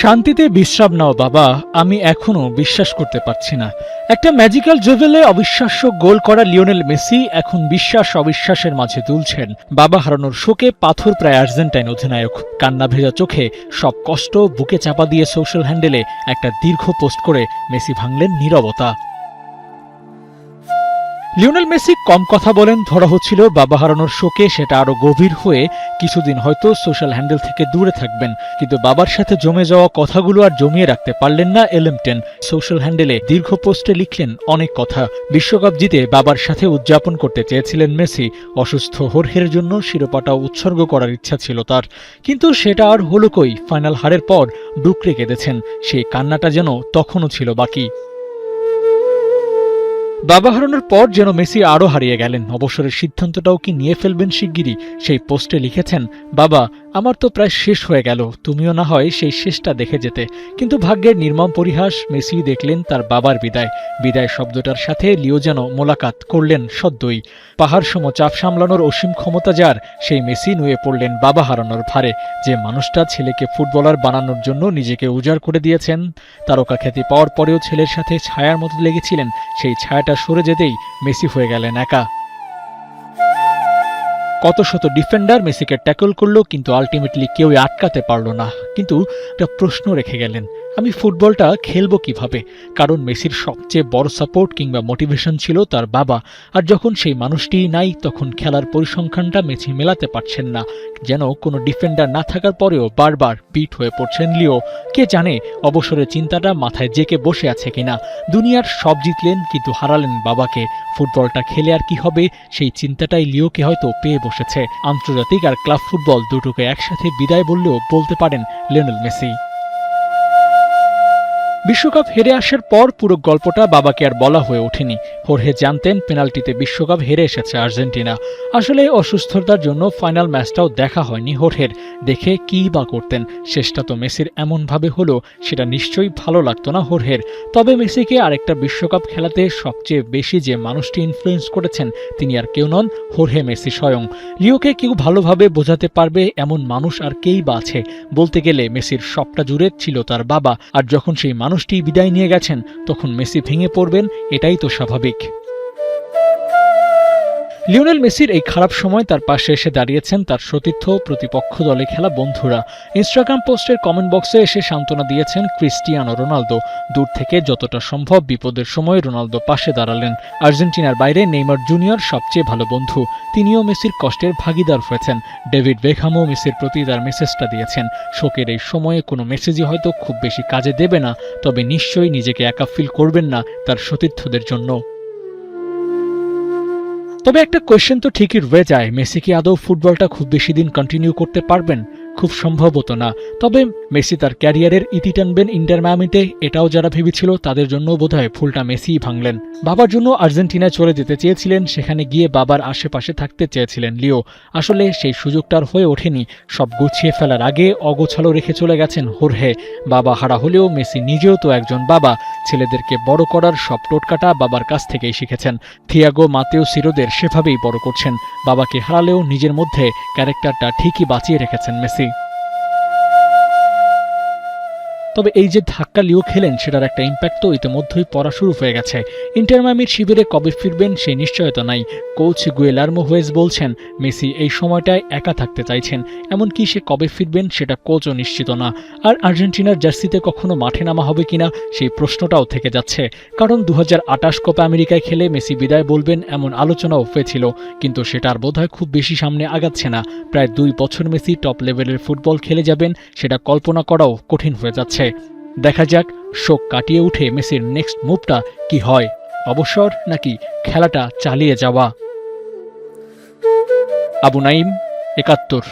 শান্তিতে বিশ্রাম নাও বাবা, আমি এখনো বিশ্বাস করতে পারছি না। একটা ম্যাজিক্যাল জুভেলে অবিশ্বাস্য গোল করা লিওনেল মেসি এখন বিশ্বাস অবিশ্বাসের মাঝে দুলছেন। বাবা হারানোর শোকে পাথর প্রায় আর্জেন্টাইন অধিনায়ক। কান্না ভেজা চোখে সব কষ্ট বুকে চাপা দিয়ে সোশ্যাল হ্যান্ডেলে একটা দীর্ঘ পোস্ট করে মেসি ভাঙলেন নীরবতা। লিওনেল মেসি কম কথা বলেন ধরা হচ্ছিল বাবা হারানোর শোকে সেটা আরো গভীর হয়ে কিছুদিন হয়তো সোশ্যাল হ্যান্ডেল থেকে দূরে থাকবেন, কিন্তু বাবার সাথে জমে যাওয়া কথাগুলো আর জমিয়ে রাখতে পারলেন না এলএম10। সোশ্যাল হ্যান্ডেলে দীর্ঘ পোস্টে লিখলেন অনেক কথা। বিশ্বকাপ জিতে বাবার সাথে উদযাপন করতে চেয়েছিলেন মেসি। অসুস্থ হোর্হের জন্য শিরোপাটা উৎসর্গ করার ইচ্ছা ছিল তার, কিন্তু সেটা আর হলো কই। ফাইনাল হারের পর ডুকরে কেঁদেছেন। সেই কান্নাটা যেন তখনও ছিল বাকি। বাবা হারানোর পর যেন মেসি আরও হারিয়ে গেলেন। অবসরের সিদ্ধান্তটাও কি নিয়ে ফেলবেন শিগগিরই? সেই পোস্টে লিখেছেন, বাবা আমার তো প্রায় শেষ হয়ে গেল, তুমিও না হয় সেই শেষটা দেখে যেতে। কিন্তু ভাগ্যের নির্মম পরিহাস, মেসি দেখলেন তার বাবার বিদায়। বিদায় শব্দটার সাথে লিও যেন মোলাকাত করলেন সদ্যই। পাহাড় সম চাপ সামলানোর অসীম ক্ষমতা যার, সেই মেসি নুয়ে পড়লেন বাবা হারানোর ভারে। যে মানুষটা ছেলেকে ফুটবলার বানানোর জন্য নিজেকে উজাড় করে দিয়েছেন, তারকা খ্যাতি পাওয়ার পরেও ছেলের সাথে ছায়ার মতো লেগেছিলেন, সেই ছায়াটা সরে যেতেই মেসি হয়ে গেলেন একা। কত শত ডিফেন্ডার মেসিকে ট্যাকল করলো, কিন্তু আলটিমেটলি কেউই আটকাতে পারল না। কিন্তু একটা প্রশ্ন রেখে গেলেন, আমি ফুটবলটা খেলবো কিভাবে? কারণ মেসির সবচেয়ে বড় সাপোর্ট কিংবা মোটিভেশন ছিল তার বাবা। আর যখন সেই মানুষটিই নাই, তখন খেলার পরিসংখ্যানটা মেসি মেলাতে পারছেন না। যেন কোনো ডিফেন্ডার না থাকার পরেও বারবার পিট হয়ে পড়ছেন লিও। কে জানে অবসরের চিন্তাটা মাথায় জেকে বসে আছে কিনা। দুনিয়ার সব জিতলেন, কিন্তু হারালেন বাবাকে। ফুটবলটা খেলে আর কি হবে, সেই চিন্তাটাই লিওকে হয়তো পেয়ে বসেছে। আন্তর্জাতিক আর ক্লাব ফুটবল দুটোকে একসাথে বিদায় বললেও বলতে পারেন লিওনেল মেসি। বিশ্বকাপ হেরে আসার পর পুরো গল্পটা বাবাকে আর বলা হয়ে ওঠেনি। হোর্হে জানতেন পেনাল্টিতে বিশ্বকাপ হেরে এসেছে আর্জেন্টিনা। আসলে অসুস্থতার জন্য ফাইনাল ম্যাচটাও দেখা হয়নি হোর্হের। দেখে কী বা করতেন? শেষটা তো মেসির এমনভাবে হলো, সেটা নিশ্চয়ই ভালো লাগতো না হোর্হের। তবে মেসিকে আরেকটা বিশ্বকাপ খেলাতে সবচেয়ে বেশি যে মানুষটি ইনফ্লুয়েন্স করেছেন, তিনি আর কেউ নন, হোর্হে মেসি স্বয়ং। লিওকে কেউ ভালোভাবে বোঝাতে পারবে এমন মানুষ আর কেই বা আছে? বলতে গেলে মেসির সবটা জুড়ে ছিল তার বাবা। আর যখন সেই মানুষটি বিদায় নিয়ে গেছেন, তখন মেসি ভেঙে পড়বেন, এটাই তো স্বাভাবিক। লিওনেল মেসির এই খারাপ সময় তার পাশে এসে দাঁড়িয়েছেন তার সতীর্থ প্রতিপক্ষ দলে খেলা বন্ধুরা। ইনস্টাগ্রাম পোস্টের কমেন্ট বক্সে এসে সান্ত্বনা দিয়েছেন ক্রিস্টিয়ানো রোনালদো। দূর থেকে যতটা সম্ভব বিপদের সময় রোনালদো পাশে দাঁড়ালেন। আর্জেন্টিনার বাইরে নেইমার জুনিয়র সবচেয়ে ভালো বন্ধু, তিনিও মেসির কষ্টের ভাগিদার হয়েছেন। ডেভিড বেকহামও মেসির প্রতি তার মেসেজটা দিয়েছেন। শোকের এই সময়ে কোনো মেসেজই হয়তো খুব বেশি কাজে দেবে না, তবে নিশ্চয়ই নিজেকে একা ফিল করবেন না তার সতীর্থদের জন্য। তবে একটা কোয়েশ্চেন তো ঠিকই রয়ে যায়, মেসি কি আদৌ ফুটবলটা খুব বেশি দিন কন্টিনিউ করতে পারবেন? খুব সম্ভবত না। তবে মেসি তার ক্যারিয়ারের ইতি টানবেন ইন্টার মায়ামিতে, এটাও যারা ভেবেছিল তাদের জন্য বোধহয় ফুলটা মেসিই ভাঙলেন। বাবার জন্য আর্জেন্টিনায় চলে যেতে চেয়েছিলেন, সেখানে গিয়ে বাবার আশেপাশে থাকতে চেয়েছিলেন লিও। আসলে সেই সুযোগটার হয়ে ওঠেনি। সব গুছিয়ে ফেলার আগে অগোছালো রেখে চলে গেছেন হোর্হে। বাবা হারা হলেও মেসি নিজেও তো একজন বাবা। ছেলেদেরকে বড় করার সব টোটকাটা বাবার কাছ থেকেই শিখেছেন। থিয়াগো মাতেও সিরোদের সেভাবেই বড় করছেন। বাবাকে হারালেও নিজের মধ্যে ক্যারেক্টারটা ঠিকই বাঁচিয়ে রেখেছেন মেসি। তবে এই যে ধাক্কা লিও খেলেন, সেটার একটা ইম্প্যাক্ট তো ইতিমধ্যেই পড়া শুরু হয়ে গেছে। ইন্টার মায়ামির শিবিরে কবে ফিরবেন সেই নিশ্চয়তা নাই। কোচ গুয়েলার্মো হুয়েজ বলছেন মেসি এই সময়টায় একা থাকতে চাইছেন। এমনকি সে কবে ফিরবেন সেটা কোচও নিশ্চিত না। আর আর্জেন্টিনার জার্সিতে কখনো মাঠে নামা হবে কিনা সেই প্রশ্নটাও থেকে যাচ্ছে। কারণ 2028 কোপা আমেরিকায় খেলে মেসি বিদায় বলবেন এমন আলোচনাও হয়েছিল, কিন্তু সেটার বোধহয় খুব বেশি সামনে আগাচ্ছে না। প্রায় 2 বছর মেসি টপ লেভেলের ফুটবল খেলে যাবেন, সেটা কল্পনা করাও কঠিন হয়ে যাচ্ছে। দেখা যাক শোক কাটিয়ে উঠে মেসির নেক্সট মুভটা কি হয়, অবসর নাকি খেলাটা চালিয়ে যাওয়া। আবু নাইম, 71।